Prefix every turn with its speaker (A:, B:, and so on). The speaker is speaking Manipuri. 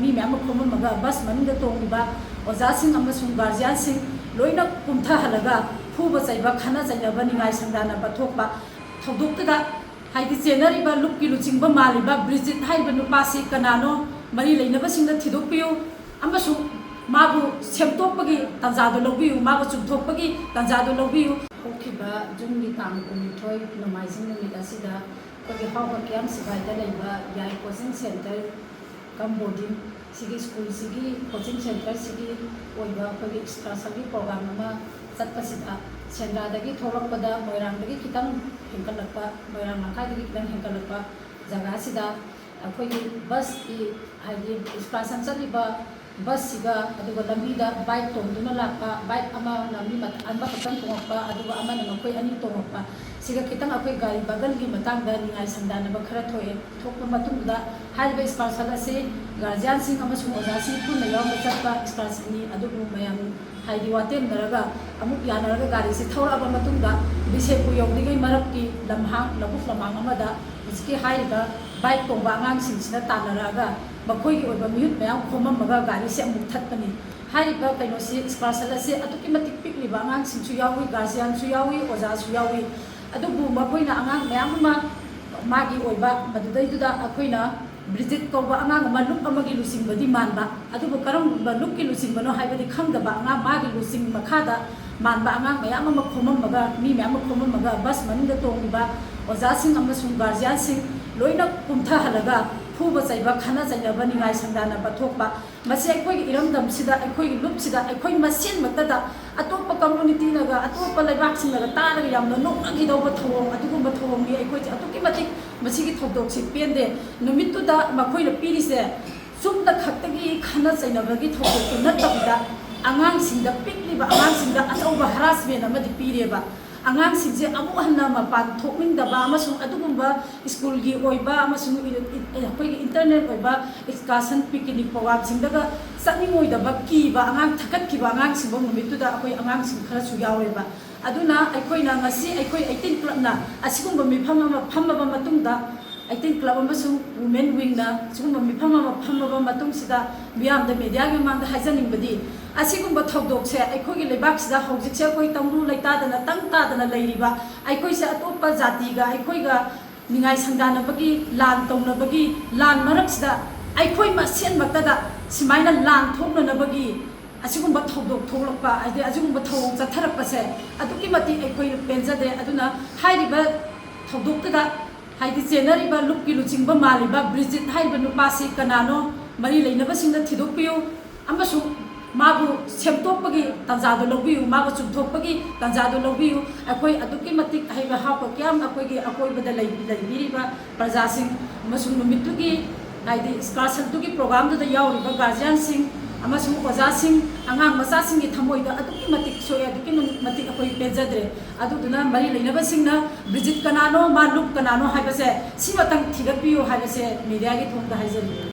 A: मी मैम खोमगा बस मनुंग तोंगिबा ओजासिंग अमसुंग गार्जियनसिंग लोइना कुमथाहलगा फुबा चैबा खाना चैनबा निगाय संदानबा थोकबा थौदोक्तदा हाइदि चेनरिबा लुपकी लुचिंगबा मालिबा ब्रिजित हाइबा नुपासी कनानो मरी लेनबसिंग थिदोकपियु अमसुंग माबु सेमतोकपगी तंजादो लौबियु माबु चुमथोकपगी तंजादो लौबियु होखिबा जुंगी तांग कुनिथोय नमाइजिंग नुमित असिदा कोगी हाउबा क्याम सिबाइदा लेबा याय कोचिंग सेंटर कम बोर्डिंग सिगी स्कूल सिगी कोचिंग सेंटर सिगी ओइबा कोगी एक्सट्रा प्रोग्राम अमा चटपसिदा सेंद्रादगी थोरकपदा मोइरांगदगी खितंग हेंकलकपा मोइरांग माखादगी खितंग हेंकलकपा जगासिदा अखोगी बस की हाइदि एक्सप्रेशन चलिबा बस सिगा अदुगा लंबीदा बाइक तोंदुना लापा बाइक अमा लंबी अनबा खतंग तोंगपा अदुगा अमा नमकोय अनि तोंगपा सिगा खितंग अखोय गाड़ी बगल की मतंगदा निगाय संदानबा खरा थोए थोकपा मतुंगदा हाइबा एक्सप्रेशन असे गार्जियन सिंग अमसुंग ओजासिंग पुन्ना यावबा चटपा एक्सप्रेशन नि अदुगु मयाम हाइदि वातेम नरगा अमुक यानरगा गाड़ी से थौराबा मतुंगदा बिसेपु यौदिगै मरक्की लमहांग लबुक लमांग अमदा इसके हाइबा बाइक तोंबा आंगांग सिंगसिना तानरागा मखोई की ओइबा मिहुत मयाम खोममगा गाड़ी से अमुक थत्पनी हाइबा कैनोसी एक्सप्रेशन असे अतुकी मतिक पिकलिबा आंगांग सिंगसु यावी गार्जियन सु यावी ओजासु यावी अदुबु मखोइना आंगांग मयाम मा मागी ओइबा मदुदैदुदा अखोइना ब्रिजित कौबा आंगांग अमा लुप अमगी लुसिंगबदी मानबा अदुबु करंबा लुपकी लुसिंगबनो हाइबदी खंगदबा आंगांग मागी लुसिंग मखादा मानबा आंगांग मयाम अमा खोममगा मी मयाम खोममगा बस मनुंग तोंगिबा ओजासिंग अमसुंग गार्जियनसिंग लोइना कुमथाहलगा फुबा चैबा खाना चैनबा निगाय संदानबा थोकबा मसे अखोई इरमदम सिदा अखोई लुप सिदा अखोई मसेन मक्तदा अतोप कम्युनिटी नगा अतोप लेबाक सिंगगा तारगा यामना नोकगिदौबा थौंग अदुगुंबा थौंगी अखोई अतुकी मतिक मसिगी थौदोक सि पेंदे नुमितुदा मखोइना पिरिसे सुमदा खक्तगी खाना चैनबगी थौदोक नत्तबिदा आंगांग सिंगदा पिकलिबा आंगांग सिंगदा अचौबा हरासमेंट अमदि पिरेबा आंगांग सिंगजे अमुक हन्ना मपान थोकमिंदबा अमसुंग अदुगुंबा स्कूल की ओइबा अमसुंग अखोइगी इंटरनेट ओइबा एक्सकर्शन पिकनिक प्रोग्राम सिंगदगा चटनिंगोइदबा कीबा आंगांग थकटकिबा आंगांग सिंबो नुमितुदा अखोइ आंगांग सिंग खरसु यावेबा अदुना अखोइना ngasi अखोइ 18 क्लब ना असिगुंबा मिफम अमा फमबा मतुंगदा 18 क्लब अमसुंग वुमेन विंग ना सिगुंबा मिफम अमा फमबा मतुंगसिदा मियामदा मीडिया गे मांगदा हाइजनिंगबदी असिगुंबा थौदोकसे अखोइगी लेबाकसिदा हौजिकसे अखोइ तंगु लैतादना तंगतादना लैरिबा अखोइसे अतोप्पा जातिगा अखोइगा निगाय संदानबगी लान तौनबगी लान मरक्सिदा अखोइ मसेन मक्तदा सिमाइना लान थोकनबगी असिगुंबा थौदोक थोलकपा आइदि असिगुंबा थौंग चथरकपसे अदुकी मति अखोइ पेंजदे अदुना हाइरिबा थौदोक्तदा हाइदि चेनरिबा लुपकी लुचिंगबा मालिबा ब्रिजित हाइबा नुपासी कनानो मरी लेनबसिंग थिदोकपियु अमसु माबु सेमतोकपगी तंजादो लौबियु माबु चुमथोकपगी तंजादो लौबियु अखोइ अदुकी मतिक हाइबा हापा क्याम अखोइगी अकोइबदा लैबिरिबा प्रजासिंग अमसुंग नुमितुगी हाइदि एक्सकर्शन तुगी प्रोग्राम दुदा यावरिबा गार्जियनसिंग अमसुंग ओजासिंग आंगांग मचासिंगी थमोइदा अदुकी मतिक सोय अदुकी मतिक अखोइ पेजद्रे अदुदुना मरी लेनबसिंगना ब्रिजित कनानो मा लुप कनानो हाइबसे सिमतंग थिगपियु हाइबसे मीडिया गी थोंदा हाइजरि।